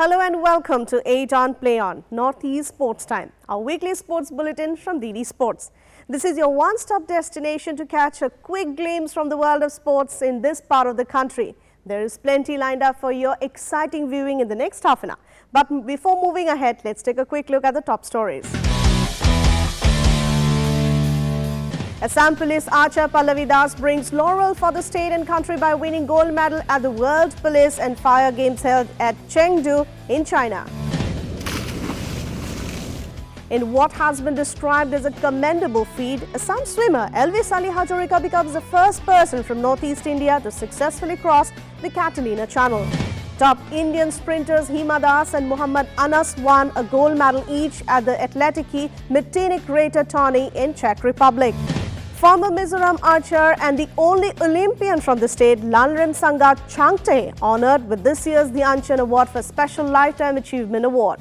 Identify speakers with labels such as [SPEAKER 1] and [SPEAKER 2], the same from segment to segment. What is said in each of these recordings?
[SPEAKER 1] Hello and welcome to 8 on Play On, Northeast Sports Time, our weekly sports bulletin from DD Sports. This is your one-stop destination to catch a quick glimpse from the world of sports in this part of the country. There is plenty lined up for your exciting viewing in the next half an hour. But before moving ahead, let's take a quick look at the top stories. Assam Police archer Pallavi Das brings laurel for the state and country by winning gold medal at the World Police and Fire Games held at Chengdu in China. In what has been described as a commendable feat, Assam swimmer Elvis Ali Hazarika becomes the first person from Northeast India to successfully cross the Catalina Channel. Top Indian sprinters Hima Das and Muhammad Anas won a gold medal each at the Atletiki Mitinik Reta tourney in Czech Republic. Former Mizoram archer and the only Olympian from the state, Lalrim Sangha Changte, honoured with this year's the Anchan Award for Special Lifetime Achievement Award.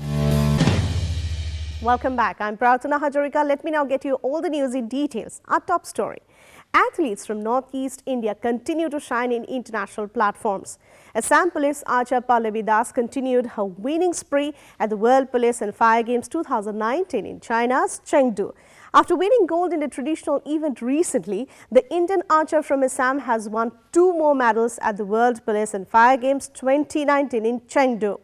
[SPEAKER 1] Welcome back. I'm Prarthana Hazarika. Let me now get you all the news in details. Our top story. Athletes from Northeast India continue to shine in international platforms. Assam Police archer Pallavi Das continued her winning spree at the World Police and Fire Games 2019 in China's Chengdu. After winning gold in the traditional event recently, the Indian archer from Assam has won 2 more medals at the World Police and Fire Games 2019 in Chengdu.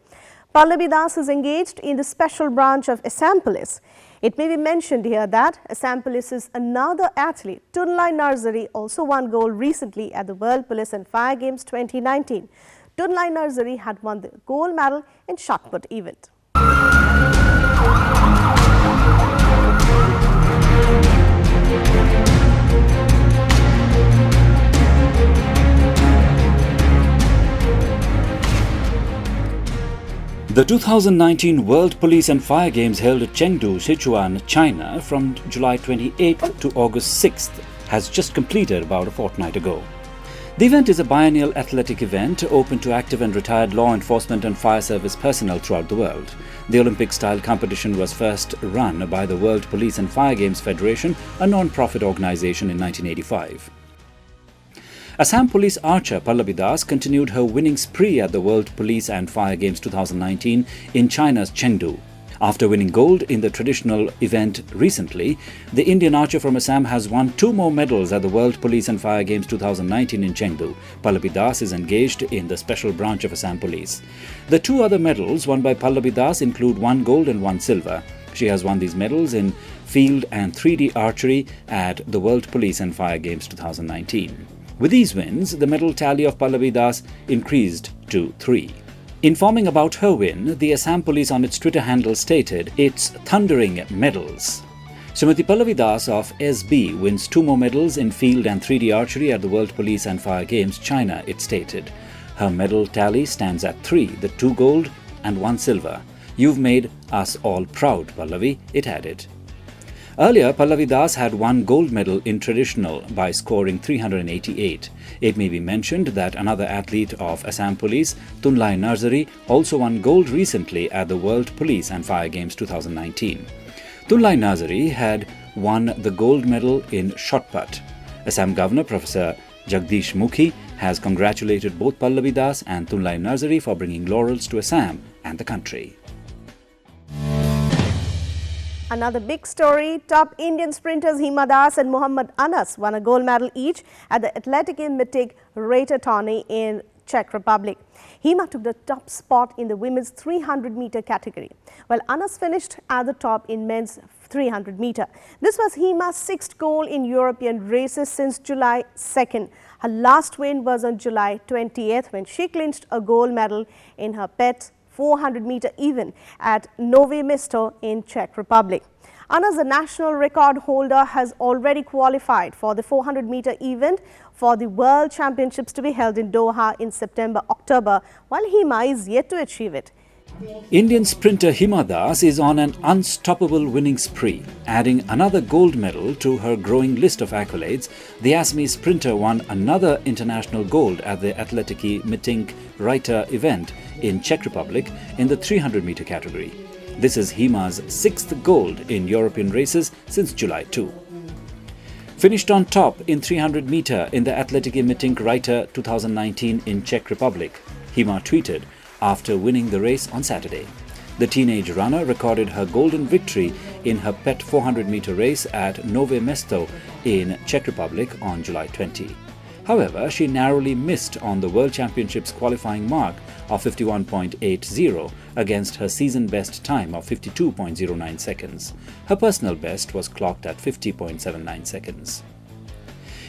[SPEAKER 1] Pallavi Das is engaged in the special branch of Assam Police. It may be mentioned here that Assam Police's another athlete, Tunlai Narzari, also won gold recently at the World Police and Fire Games 2019. Tunlai Narzari had won the gold medal in shot put event.
[SPEAKER 2] The 2019 World Police and Fire Games held at Chengdu, Sichuan, China from July 28th to August 6th has just completed about a fortnight ago. The event is a biennial athletic event open to active and retired law enforcement and fire service personnel throughout the world. The Olympic-style competition was first run by the World Police and Fire Games Federation, a non-profit organization, in 1985. Assam Police archer Pallavi Das continued her winning spree at the World Police and Fire Games 2019 in China's Chengdu. After winning gold in the traditional event recently, the Indian archer from Assam has won 2 more medals at the World Police and Fire Games 2019 in Chengdu. Pallavi Das is engaged in the special branch of Assam Police. The 2 other medals won by Pallavi Das include 1 gold and 1 silver. She has won these medals in field and 3D archery at the World Police and Fire Games 2019. With these wins, the medal tally of Pallavi Das increased to 3. Informing about her win, the Assam Police on its Twitter handle stated, "It's thundering medals." Srimati Pallavi Das of SB wins 2 more medals in field and 3D archery at the World Police and Fire Games China, it stated. Her medal tally stands at 3, the 2 gold and 1 silver. "You've made us all proud, Pallavi," it added. Earlier, Pallavi Das had won gold medal in traditional by scoring 388. It may be mentioned that another athlete of Assam Police, Tunlai Narzari, also won gold recently at the World Police and Fire Games 2019. Tunlai Narzari had won the gold medal in shot put. Assam Governor Professor Jagdish Mukhi has congratulated both Pallavi Das and Tunlai Narzari for bringing laurels to Assam and the country.
[SPEAKER 1] Another big story, top Indian sprinters Hima Das and Muhammad Anas won a gold medal each at the Atletiki Mitinik Reta tourney in Czech Republic. Hima took the top spot in the women's 300-meter category, while Anas finished at the top in men's 300-meter. This was Hima's 6th goal in European races since July 2nd. Her last win was on July 20th when she clinched a gold medal in her pet 400-meter event at Novi Mesto in Czech Republic. Anas, the national record holder, has already qualified for the 400-meter event for the World Championships to be held in Doha in September-October, while Hima is yet to achieve it.
[SPEAKER 2] Indian sprinter Hima Das is on an unstoppable winning spree. Adding another gold medal to her growing list of accolades, the Assamese sprinter won another international gold at the Atletiki Mitinik Reta event in Czech Republic in the 300-meter category. This is Hima's 6th gold in European races since July 2. Finished on top in 300-meter in the Atletiki Mitinik Reta 2019 in Czech Republic, Hima tweeted, after winning the race on Saturday. The teenage runner recorded her golden victory in her pet 400-meter race at Nové Mesto in Czech Republic on July 20. However, she narrowly missed on the World Championships qualifying mark of 51.80 against her season best time of 52.09 seconds. Her personal best was clocked at 50.79 seconds.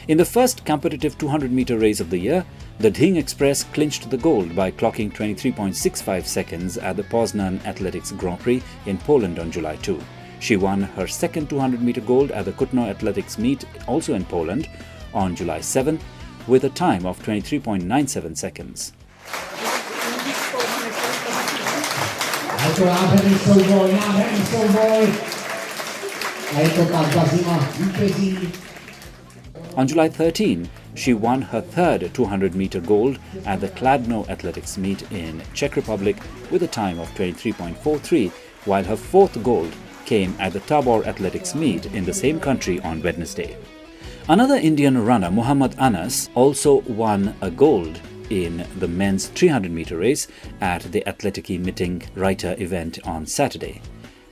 [SPEAKER 2] In the first competitive 200-meter race of the year, the Dhing Express clinched the gold by clocking 23.65 seconds at the Poznan Athletics Grand Prix in Poland on July 2. She won her second 200-meter gold at the Kutno Athletics meet, also in Poland, on July 7, with a time of 23.97 seconds. On July 13, she won her third 200-meter gold at the Kladno Athletics meet in Czech Republic with a time of 23.43, while her fourth gold came at the Tabor Athletics meet in the same country on Wednesday. Another Indian runner, Muhammad Anas, also won a gold in the men's 300-meter race at the Atletiki Meeting Reiter event on Saturday.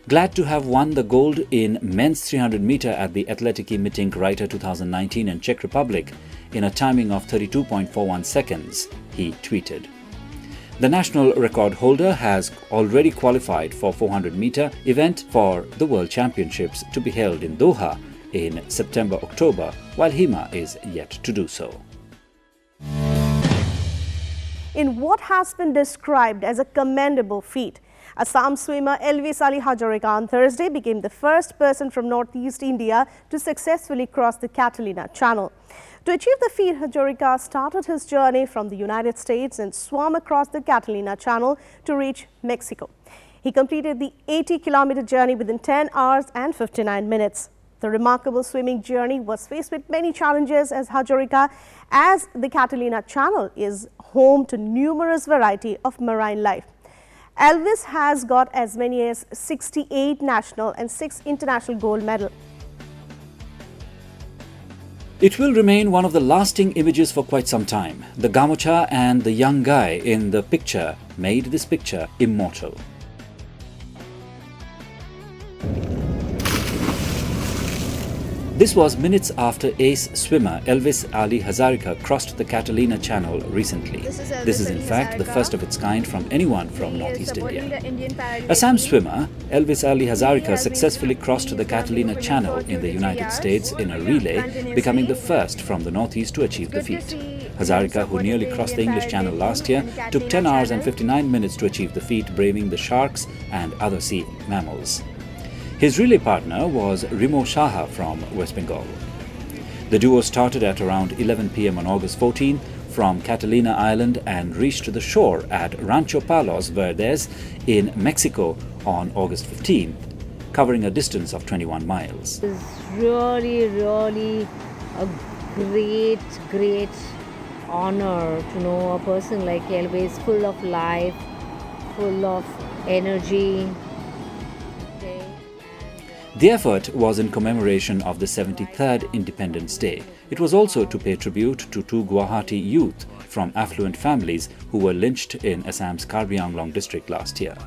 [SPEAKER 2] Glad to have won the gold in men's 300-meter at the Atletiki Meeting Reiter 2019 in Czech Republic in a timing of 32.41 seconds, he tweeted. The national record holder has already qualified for 400-meter event for the World Championships to be held in Doha in September-October, while Hima is yet to do so.
[SPEAKER 1] In what has been described as a commendable feat, Assam swimmer Elvis Ali Hazarika on Thursday became the first person from northeast India to successfully cross the Catalina Channel. To achieve the feat, Hazarika started his journey from the United States and swam across the Catalina Channel to reach Mexico. He completed the 80-kilometer journey within 10 hours and 59 minutes. The remarkable swimming journey was faced with many challenges as the Catalina Channel is home to numerous variety of marine life. Elvis has got as many as 68 national and 6 international gold medals.
[SPEAKER 2] It will remain one of the lasting images for quite some time. The gamucha and the young guy in the picture made this picture immortal. This was minutes after ace swimmer Elvis Ali Hazarika crossed the Catalina Channel recently. This is in fact the first of its kind from anyone from northeast India. Assam swimmer Elvis Ali Hazarika successfully crossed the Catalina Channel in the United States in a relay, becoming the first from the northeast to achieve the feat. Hazarika, who nearly crossed the English Channel last year, took 10 hours and 59 minutes to achieve the feat, braving the sharks and other sea mammals. His relay partner was Rimo Shaha from West Bengal. The duo started at around 11 p.m. on August 14 from Catalina Island and reached the shore at Rancho Palos Verdes in Mexico on August 15, covering a distance of 21 miles.
[SPEAKER 3] It's really a great honor to know a person like Elvis, full of life, full of energy.
[SPEAKER 2] The effort was in commemoration of the 73rd Independence Day. It was also to pay tribute to 2 Guwahati youth from affluent families who were lynched in Assam's Karbi Anglong district last year.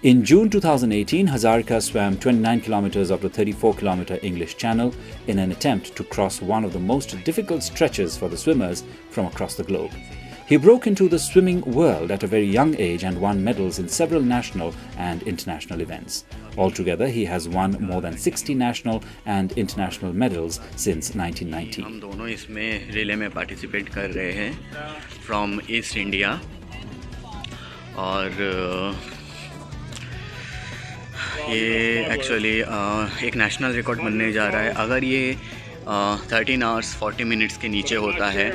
[SPEAKER 2] In June 2018, Hazarika swam 29 kilometers of the 34-kilometer English Channel in an attempt to cross one of the most difficult stretches for the swimmers from across the globe. He broke into the swimming world at a very young age and won medals in several national and international events. Altogether, he has won more than 60 national and international medals since 1990.
[SPEAKER 4] हम दोनों इसमें relay में participate कर रहे हैं from east India और ये actually एक नेशनल रिकॉर्ड बनने जा रहा है अगर ये 13 hours 40 minutes के नीचे होता है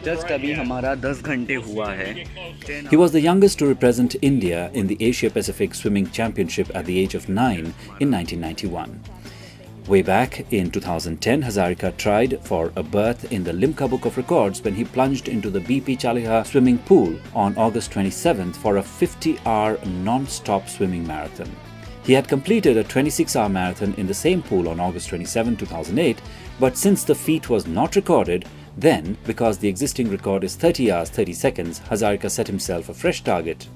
[SPEAKER 4] जस्ट अभी हमारा 10 घंटे हुआ है.
[SPEAKER 2] He was the youngest to represent India in the Asia Pacific Swimming Championship at the age of 9 in 1991. Way back in 2010, Hazarika tried for a berth in the Limca Book of Records when he plunged into the BP Chaliha swimming pool on August 27th for a 50-hour non-stop swimming marathon. He had completed a 26-hour marathon in the same pool on August 27, 2008, but since the feat was not recorded, Then, because the existing record is 30 hours 30 seconds, Hazarika set himself a fresh target.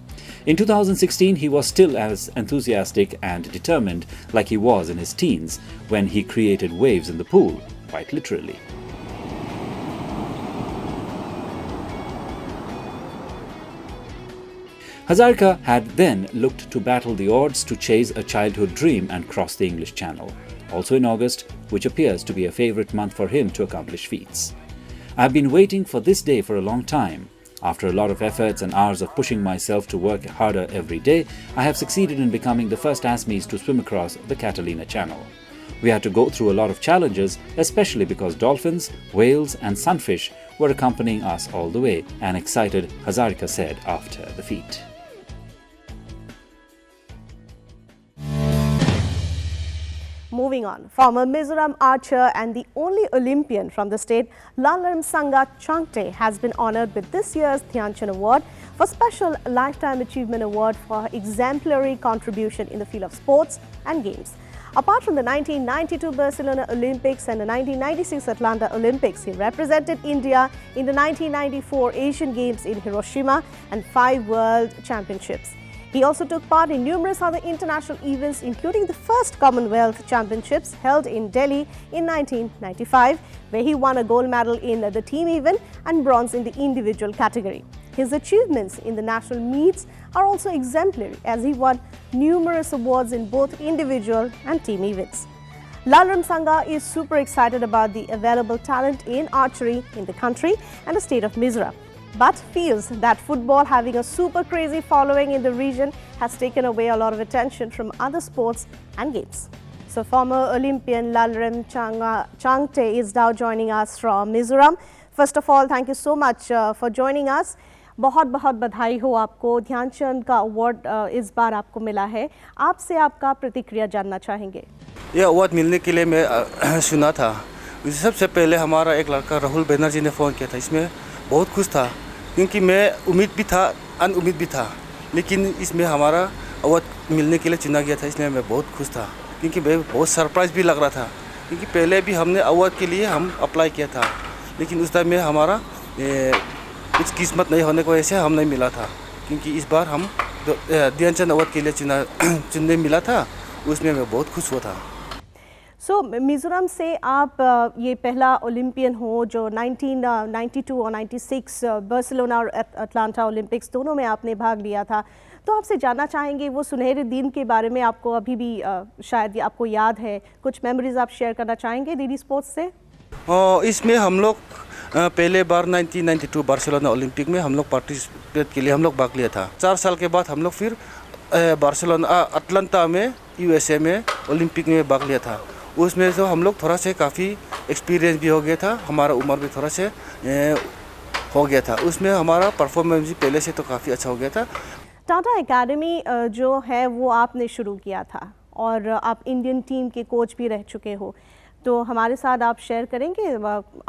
[SPEAKER 2] In 2016, he was still as enthusiastic and determined like he was in his teens when he created waves in the pool, quite literally. Hazarika had then looked to battle the odds to chase a childhood dream and cross the English Channel, also in August, which appears to be a favourite month for him to accomplish feats. I've been waiting for this day for a long time. After a lot of efforts and hours of pushing myself to work harder every day, I have succeeded in becoming the first Assamese to swim across the Catalina Channel. We had to go through a lot of challenges, especially because dolphins, whales and sunfish were accompanying us all the way, an excited Hazarika said after the feat.
[SPEAKER 1] Moving on, former Mizoram archer and the only Olympian from the state, Lalramsanga Changte, has been honoured with this year's Dhyan Chand Award for Special Lifetime Achievement Award for her exemplary contribution in the field of sports and games. Apart from the 1992 Barcelona Olympics and the 1996 Atlanta Olympics, he represented India in the 1994 Asian Games in Hiroshima and 5 World Championships. He also took part in numerous other international events, including the first Commonwealth Championships held in Delhi in 1995, where he won a gold medal in the team event and bronze in the individual category. His achievements in the national meets are also exemplary, as he won numerous awards in both individual and team events. Lalramsanga is super excited about the available talent in archery in the country and the state of Mizoram, but feels that football, having a super crazy following in the region, has taken away a lot of attention from other sports and games. So former Olympian Lalramsanga Changte is now joining us from Mizoram. First of all, thank you so much for joining us. बहुत बहुत बधाई हो आपको, ध्यानचंद का award इस बार आपको मिला है. आपसे आपका प्रतिक्रिया जानना चाहेंगे.
[SPEAKER 5] ये अवार्ड मिलने के लिए मैं सुना था. सबसे पहले हमारा एक लड़का राहुल बनर्जी ने फ़ोन किया था. इसमें बहुत खुश था क्योंकि मैं उम्मीद भी था, अनउम्मीद भी था, लेकिन इसमें हमारा अवार्ड मिलने के लिए चुना गया था. इसलिए मैं बहुत खुश था क्योंकि मैं बहुत सरप्राइज़ भी लग रहा था क्योंकि पहले भी हमने अवार्ड के लिए हम अप्लाई किया था, लेकिन उस टाइम में हमारा कुछ किस्मत नहीं होने की वजह से हम नहीं मिला था. क्योंकि इस बार हम ध्यानचंद अवार्ड के लिए चुनने मिला था, उसमें मैं बहुत खुश हुआ था.
[SPEAKER 1] सो मिज़ोरम से आप ये पहला ओलंपियन हो जो 1992 और 96 बार्सिलोना और अटलांटा ओलंपिक्स दोनों में आपने भाग लिया था. तो आपसे जानना चाहेंगे वो सुनहरे दिन के बारे में. आपको अभी भी शायद आपको याद है, कुछ मेमोरीज आप शेयर करना चाहेंगे डीडी स्पोर्ट्स से?
[SPEAKER 5] इसमें हम लोग पहले बार 1992 बार्सिलोना ओलंपिक में हम लोग पार्टिसिपेट के लिए हम लोग भाग लिया था. 4 साल के बाद हम लोग फिर बार्सिलोना अटलांटा में USA में ओलंपिक में भाग लिया था. उसमें तो हम लोग थोड़ा से काफ़ी एक्सपीरियंस भी हो गया था, हमारा उम्र भी थोड़ा से हो गया था. उसमें हमारा परफॉर्मेंस भी पहले से तो काफ़ी अच्छा हो गया था.
[SPEAKER 1] टाटा एकेडमी जो है वो आपने शुरू किया था और आप इंडियन टीम के कोच भी रह चुके हो, तो हमारे साथ आप शेयर करेंगे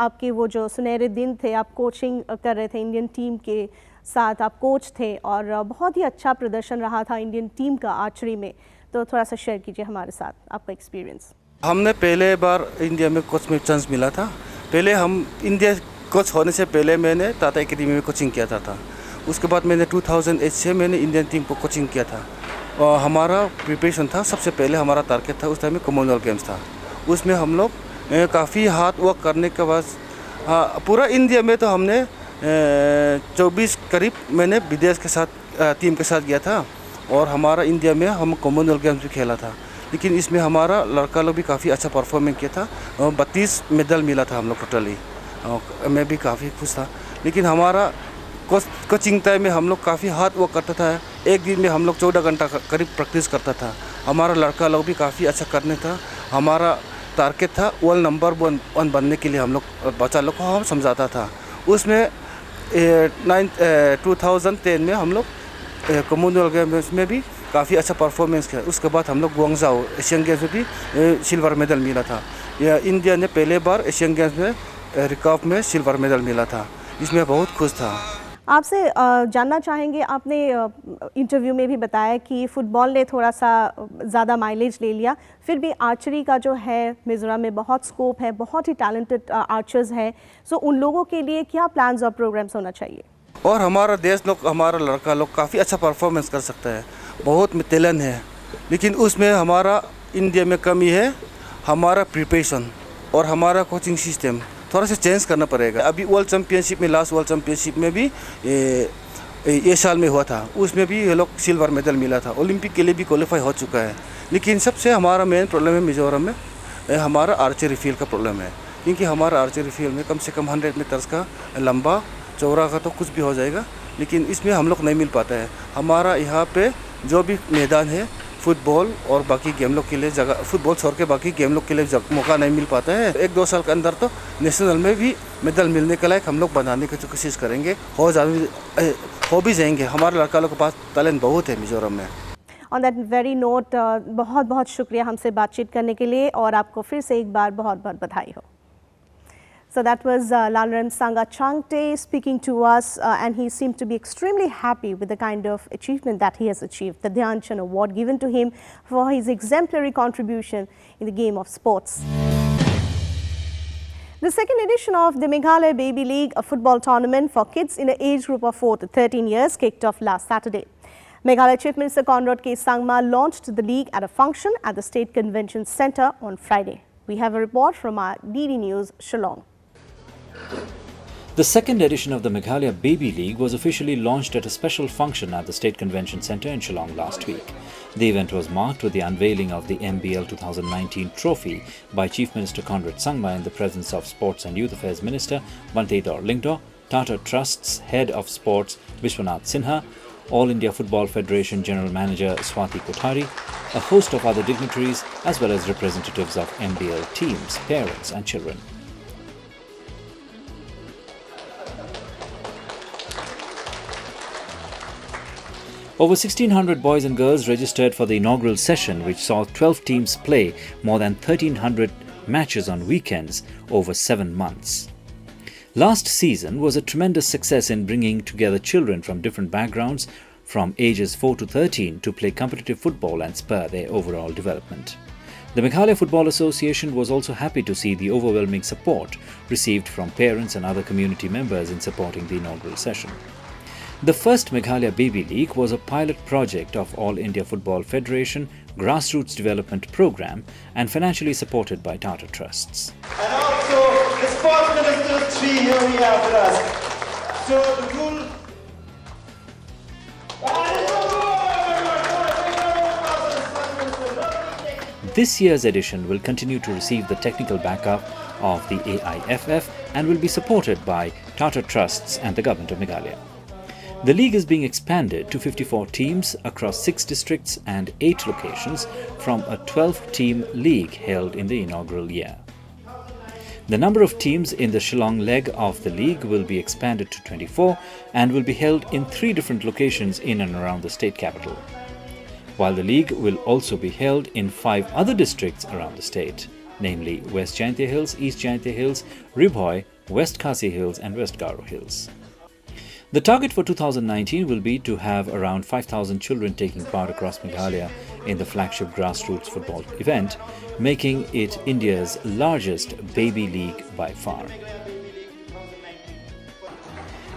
[SPEAKER 1] आपके वो जो सुनहरे दिन थे. आप कोचिंग कर रहे थे इंडियन टीम के साथ, आप कोच थे और बहुत ही अच्छा प्रदर्शन रहा था इंडियन टीम का आर्चरी में. तो थोड़ा सा शेयर कीजिए हमारे साथ आपका एक्सपीरियंस.
[SPEAKER 5] हमने पहले बार इंडिया में कोच में चांस मिला था. पहले हम इंडिया कोच होने से पहले मैंने टाटा एकेडमी में कोचिंग किया था. उसके बाद मैंने 2008 से मैंने इंडियन टीम को कोचिंग किया था. और हमारा प्रिपरेशन था, सबसे पहले हमारा टारगेट था उस टाइम में कॉमनवेल्थ गेम्स था. उसमें हम लोग काफ़ी हार्ड वर्क करने के बाद पूरा इंडिया में तो हमने 24 करीब मैंने विदेश के साथ टीम के साथ गया था और हमारा इंडिया में हम कॉमनवेल्थ गेम्स भी खेला था. लेकिन इसमें हमारा लड़का लोग भी काफ़ी अच्छा परफॉर्मेंस किया था. 32 मेडल मिला था हम लोग टोटली. मैं भी काफ़ी खुश था. लेकिन हमारा कोचिंग टाइम में हम लोग काफ़ी हार्ड वर्क करता था. एक दिन में हम लोग 14 घंटा करीब प्रैक्टिस करता था. हमारा लड़का लोग भी काफ़ी अच्छा करने था. हमारा टारगेट था वर्ल्ड नंबर 1 बनने के लिए हम लोग बच्चा लोग को हम समझाता था. उसमें 2010 में हम लोग कॉमनवेल्थ गेम्स में भी काफ़ी अच्छा परफॉर्मेंस किया. उसके बाद हम लोग गुआंगझाओ एशियन गेम्स में भी सिल्वर मेडल मिला था. इंडिया ने पहले बार एशियन गेम्स में रिकॉर्ड में सिल्वर मेडल मिला था. इसमें बहुत खुश था.
[SPEAKER 1] आपसे जानना चाहेंगे, आपने इंटरव्यू में भी बताया कि फ़ुटबॉल ने थोड़ा सा ज़्यादा माइलेज ले लिया, फिर भी आर्चरी का जो है मिज़ोरम में बहुत स्कोप है, बहुत ही टैलेंटेड आर्चर्स हैं। सो उन लोगों के लिए क्या प्लान्स और प्रोग्राम्स होना चाहिए?
[SPEAKER 5] और हमारा देश लोग, हमारा लड़का लोग काफ़ी अच्छा परफॉर्मेंस कर सकता है, बहुत में टैलेंट है, लेकिन उसमें हमारा इंडिया में कमी है हमारा प्रिपरेशन और हमारा कोचिंग सिस्टम थोड़ा सा चेंज करना पड़ेगा। अभी वर्ल्ड चैम्पियनशिप में, लास्ट वर्ल्ड चैम्पियनशिप में भी ये साल में हुआ था, उसमें भी ये लोग सिल्वर मेडल मिला था, ओलंपिक के लिए भी क्वालिफाई हो चुका है। लेकिन सबसे हमारा मेन प्रॉब्लम है मिजोरम में हमारा आर्चरी फील्ड का प्रॉब्लम है, क्योंकि हमारा आर्चरी फील्ड में कम से कम 100 मीटर्स का लंबा चौड़ा का तो कुछ भी हो जाएगा, लेकिन इसमें हम लोग नहीं मिल पाता है। हमारा यहाँ पे जो भी मैदान है फुटबॉल और बाकी गेम लोग के लिए जगह, फुटबॉल छोड़ के बाकी गेम लोग के लिए मौका नहीं मिल पाता है। 1-2 साल के अंदर तो नेशनल में भी मेडल मिलने के लायक हम लोग बनाने की कोशिश करेंगे, हो भी जाएंगे। हमारे लड़का लोग के पास टैलेंट बहुत है मिजोरम में।
[SPEAKER 1] ऑन दैट वेरी नोट, बहुत बहुत शुक्रिया हमसे बातचीत करने के लिए और आपको फिर से एक बार बहुत बहुत बधाई हो। So that was Lalran Sangachangte speaking to us, and he seemed to be extremely happy with the kind of achievement that he has achieved. The Dhyan Chand Award given to him for his exemplary contribution in the game of sports. The second edition of the Meghalaya Baby League, a football tournament for kids in the age group of 4 to 13 years, kicked off last Saturday. Meghalaya Chief Minister Conrad K. Sangma launched the league at a function at the State Convention Centre on Friday. We have a report from our DD News, Shillong.
[SPEAKER 2] The second edition of the Meghalaya Baby League was officially launched at a special function at the State Convention Centre in Shillong last week. The event was marked with the unveiling of the MBL 2019 trophy by Chief Minister Conrad Sangma in the presence of Sports and Youth Affairs Minister Bante Dor Lingdo, Tata Trust's Head of Sports Vishwanath Sinha, All India Football Federation General Manager Swati Kothari, a host of other dignitaries as well as representatives of MBL teams, parents and children. Over 1,600 boys and girls registered for the inaugural session, which saw 12 teams play more than 1,300 matches on weekends over 7 months. Last season was a tremendous success in bringing together children from different backgrounds from ages 4 to 13 to play competitive football and spur their overall development. The Meghalaya Football Association was also happy to see the overwhelming support received from parents and other community members in supporting the inaugural session. The first Meghalaya Baby League was a pilot project of All India Football Federation Grassroots Development Programme and financially supported by Tata Trusts.
[SPEAKER 6] And also the Sports Minister 3 here we have with us. So the rule...
[SPEAKER 2] This year's edition will continue to receive the technical backup of the AIFF and will be supported by Tata Trusts and the Government of Meghalaya. The league is being expanded to 54 teams across 6 districts and 8 locations from a 12-team league held in the inaugural year. The number of teams in the Shillong leg of the league will be expanded to 24 and will be held in 3 different locations in and around the state capital. While the league will also be held in 5 other districts around the state, namely West Jaintia Hills, East Jaintia Hills, Ribhoi, West Khasi Hills and West Garo Hills. The target for 2019 will be to have around 5,000 children taking part across Meghalaya in the flagship grassroots football event, making it India's largest baby league by far.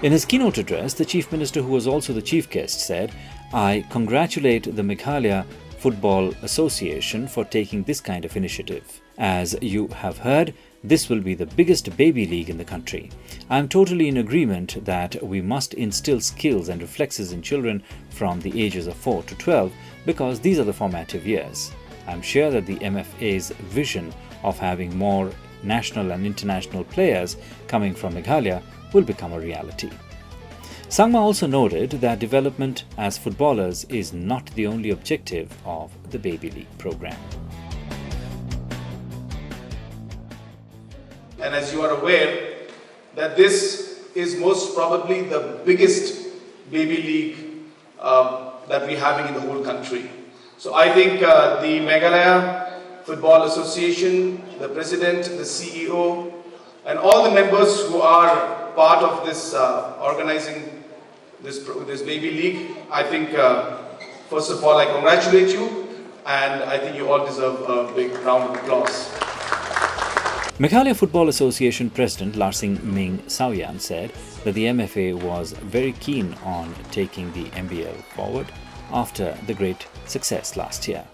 [SPEAKER 2] In his keynote address, the Chief Minister, who was also the chief guest, said, "I congratulate the Meghalaya Football Association for taking this kind of initiative. As you have heard, this will be the biggest baby league in the country. I am totally in agreement that we must instill skills and reflexes in children from the ages of 4 to 12 because these are the formative years. I am sure that the MFA's vision of having more national and international players coming from Meghalaya will become a reality." Sangma also noted that development as footballers is not the only objective of the Baby League program.
[SPEAKER 7] And as you are aware, that this is most probably the biggest baby league that we're having in the whole country. So I think the Meghalaya Football Association, the President, the CEO, and all the members who are part of this organizing this baby league. I think, first of all, I congratulate you, and I think you all deserve a big round of applause.
[SPEAKER 2] Meghalaya Football Association President Larsing Ming Saoyan said that the MFA was very keen on taking the MBL forward after the great success last year.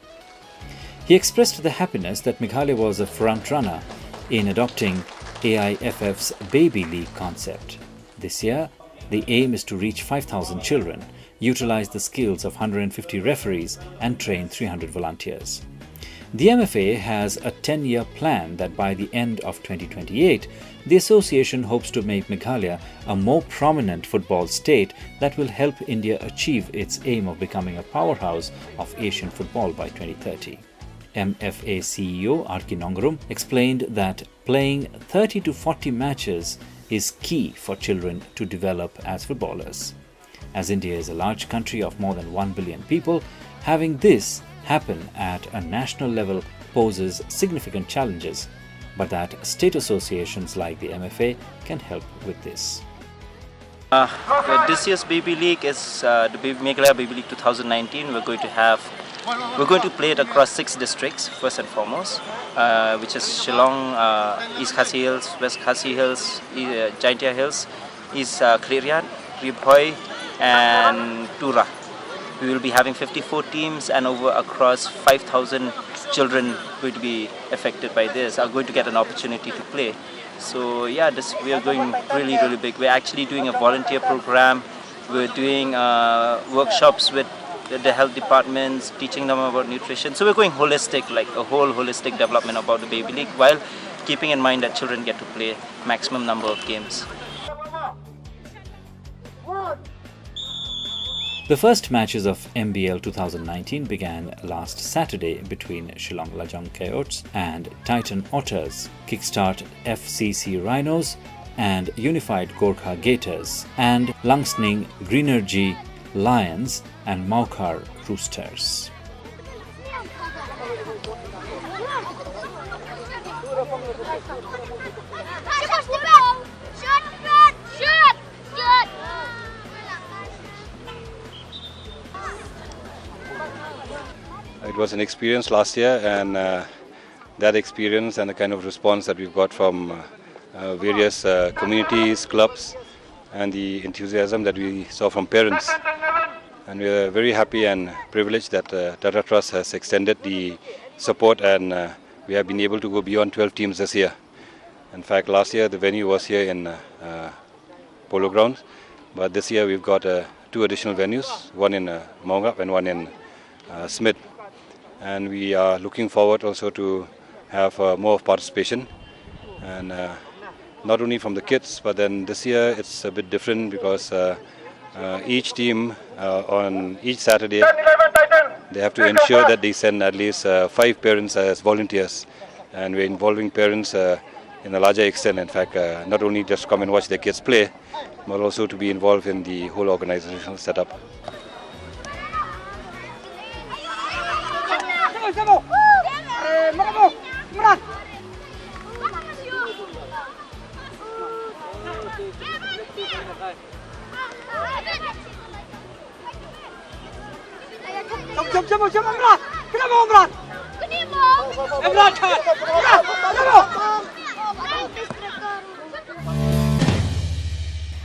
[SPEAKER 2] He expressed the happiness that Meghalaya was a front-runner in adopting AIFF's Baby League concept. This year, the aim is to reach 5,000 children, utilize the skills of 150 referees and train 300 volunteers. The MFA has a 10-year plan that by the end of 2028, the association hopes to make Meghalaya a more prominent football state that will help India achieve its aim of becoming a powerhouse of Asian football by 2030. MFA CEO Arki Nongarum explained that playing 30 to 40 matches is key for children to develop as footballers. As India is a large country of more than 1 billion people, having this happen at a national level poses significant challenges, but that state associations like the MFA can help with this.
[SPEAKER 8] This year's Baby League is the Meghalaya Baby League 2019. We're going to play it across 6 districts first and foremost, which is Shillong, East Khasi Hills, West Khasi Hills, Jaintia Hills, East Kliriat, Ribhoi, and Tura. We will be having 54 teams and across 5,000 children going to be affected by this, are going to get an opportunity to play. So yeah, we are going really big. We're actually doing a volunteer program. We're doing workshops with the health departments, teaching them about nutrition. So we're going holistic, like a whole holistic development about the Baby League, while keeping in mind that children get to play maximum number of games.
[SPEAKER 2] The first matches of MBL 2019 began last Saturday between Shillong Lajong Coyotes and Titan Otters, Kickstart FCC Rhinos and Unified Gorkha Gators, and Langsning Greenergy Lions and Maukar Roosters.
[SPEAKER 9] It was an experience last year, and that experience and the kind of response that we've got from various communities, clubs, and the enthusiasm that we saw from parents. And we are very happy and privileged that Tata Trust has extended the support, and we have been able to go beyond 12 teams this year. In fact, last year the venue was here in Polo Grounds, but this year we've got 2 additional venues, one in Maungap and one in Smith. And we are looking forward also to have more participation, and not only from the kids, but then this year it's a bit different because each team on each Saturday they have to ensure that they send at least 5 parents as volunteers, and we're involving parents in a larger extent. In fact, not only just come and watch their kids play, but also to be involved in the whole organizational setup.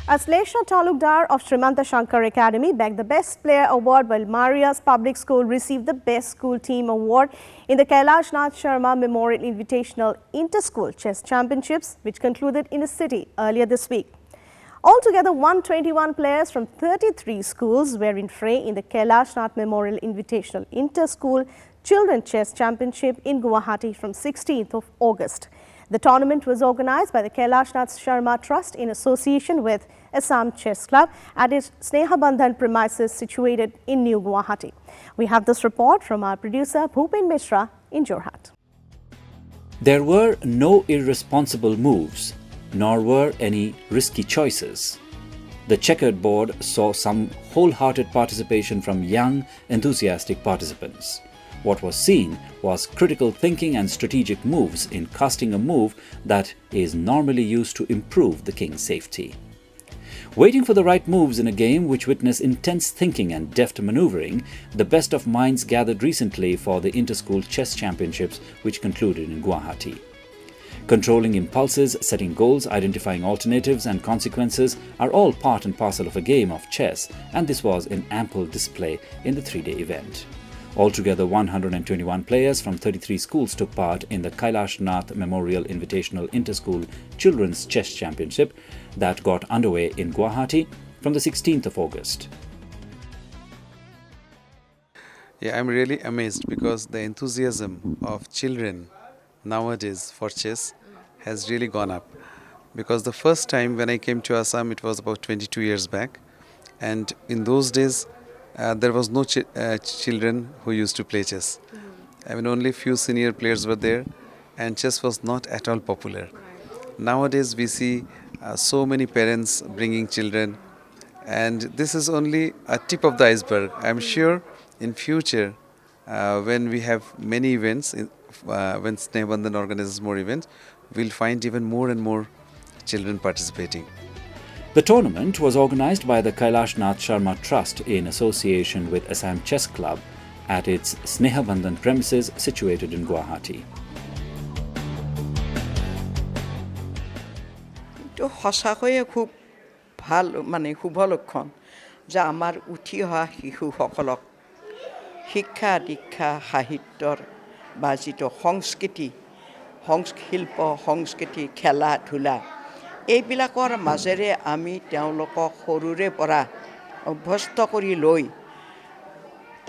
[SPEAKER 1] Aslesha Talukdar of Srimanta Shankar Academy bagged the Best Player Award, while Maria's Public School received the Best School Team Award in the Kailash Nath Sharma Memorial Invitational Inter-School Chess Championships, which concluded in the city earlier this week. Altogether, 121 players from 33 schools were in fray in the Kailash Nath Memorial Invitational Inter-School Children Chess Championship in Guwahati from 16th of August. The tournament was organized by the Kailash Nath Sharma Trust in association with Assam Chess Club at its Sneha Bandhan premises situated in New Guwahati. We have this report from our producer Bhupen Mishra in Jorhat.
[SPEAKER 2] There were no irresponsible moves, nor were any risky choices. The checkered board saw some wholehearted participation from young, enthusiastic participants. What was seen was critical thinking and strategic moves in casting a move that is normally used to improve the king's safety. Waiting for the right moves in a game which witnessed intense thinking and deft maneuvering, the best of minds gathered recently for the Inter-School Chess Championships, which concluded in Guwahati. Controlling impulses, setting goals, identifying alternatives and consequences are all part and parcel of a game of chess, and this was in ample display in the three-day event. Altogether, 121 players from 33 schools took part in the Kailash Nath Memorial Invitational Inter-School Children's Chess Championship that got underway in Guwahati from the 16th of August.
[SPEAKER 10] Yeah, I'm really amazed because the enthusiasm of children nowadays for chess has really gone up. Because the first time when I came to Assam, it was about 22 years back, and in those days there was no children who used to play chess. I mean, only few senior players were there, and chess was not at all popular. Nowadays we see so many parents bringing children, and this is only a tip of the iceberg. I'm sure in future when we have many events, when Sneha Bandhan organizes more events, we'll find even more and more children participating.
[SPEAKER 2] The tournament was organized by the Kailash Nath Sharma Trust in association with Assam Chess Club at its Sneha Bandhan premises situated in Guwahati.
[SPEAKER 11] তো সঁচাকৈয়ে খুব ভাল মানে শুভ লক্ষণ যে আমাৰ উঠি অহা শিশুসকলক শিক্ষা দীক্ষা সাহিত্যৰ বা যিটো সংস্কৃতি শিল্প সংস্কৃতি খেলা ধূলা এইবিলাকৰ মাজেৰে আমি তেওঁলোকক সৰুৰে পৰা অভ্যস্ত কৰি লৈ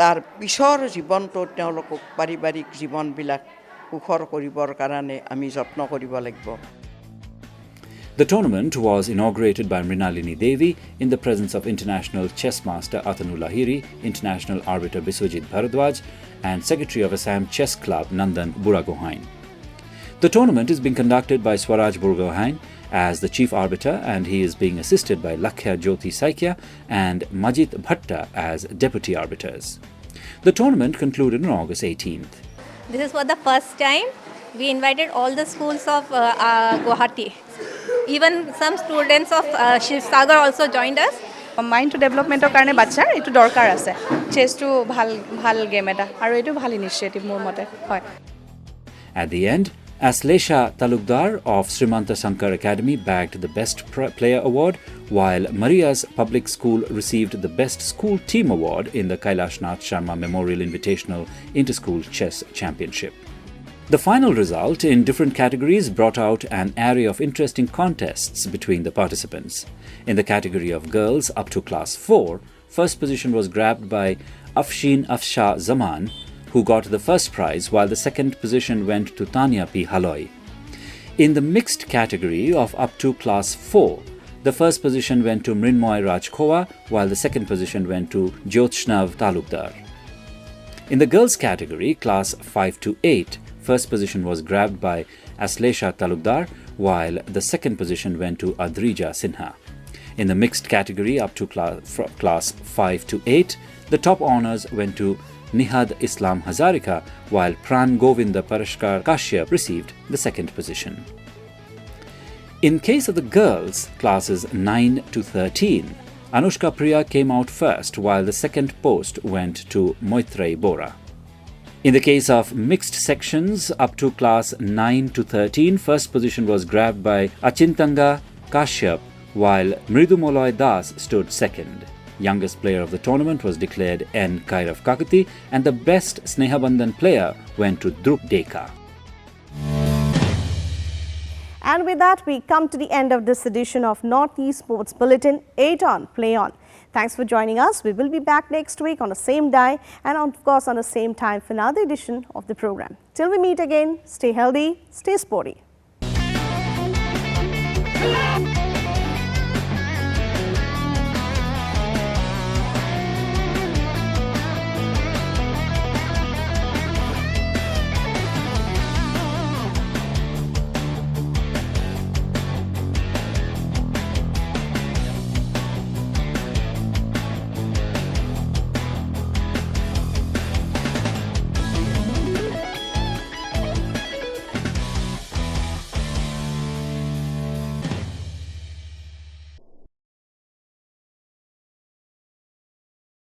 [SPEAKER 11] তাৰ পিছৰ জীৱনটো তেওঁলোকক পাৰিবাৰিক জীৱনবিলাক সুখৰ কৰিবৰ কাৰণে আমি যত্ন কৰিব লাগিব.
[SPEAKER 2] The tournament was inaugurated by Mrinalini Devi in the presence of International Chess Master Atanu Lahiri, International Arbiter Biswajit Bharadwaj and Secretary of Assam Chess Club Nandan Buragohain. The tournament is being conducted by Swaraj Buragohain as the Chief Arbiter, and he is being assisted by Lakhya Jyoti Saikya and Majit Bhatta as Deputy Arbiters. The tournament concluded on August 18th.
[SPEAKER 12] This is for the first time. We invited all the schools of Guwahati. Even some students of Shivsagar also joined us.
[SPEAKER 13] Mind to development karone bachchar etu dorkar ase. Chess to bhal game eta aru etu bhal initiative mor mote hoy.
[SPEAKER 2] At the end, Aslesha Talukdar of Srimanta Sankar Academy bagged the Best Player Award, while Maria's Public School received the Best School Team Award in the Kailash Nath Sharma Memorial Invitational Inter-School Chess Championship. The final result in different categories brought out an array of interesting contests between the participants. In the category of girls up to class 4, first position was grabbed by Afshin Afsha Zaman, who got the first prize, while the second position went to Tanya P. Haloi. In the mixed category of up to class 4, the first position went to Mrinmoy Rajkhowa, while the second position went to Jyotshnav Talukdar. In the girls category, class 5 to 8, first position was grabbed by Aslesha Talukdar, while the second position went to Adrija Sinha. In the mixed category up to class 5 to 8, the top honours went to Nihad Islam Hazarika, while Pran Govinda Parashkar Kashyap received the second position. In case of the girls, classes 9 to 13, Anushka Priya came out first, while the second post went to Moitrey Bora. In the case of mixed sections up to class 9 to 13, first position was grabbed by Achintanga Kashyap, while Mridu Molloy Das stood second. Youngest player of the tournament was declared N. Kairav Kakati, and the best Sneha Bandhan player went to Dhruv Deka.
[SPEAKER 1] And with that, we come to the end of this edition of Northeast Sports Bulletin 8 on Play On. Thanks for joining us. We will be back next week on the same day and of course on the same time for another edition of the program. Till we meet again, stay healthy, stay sporty.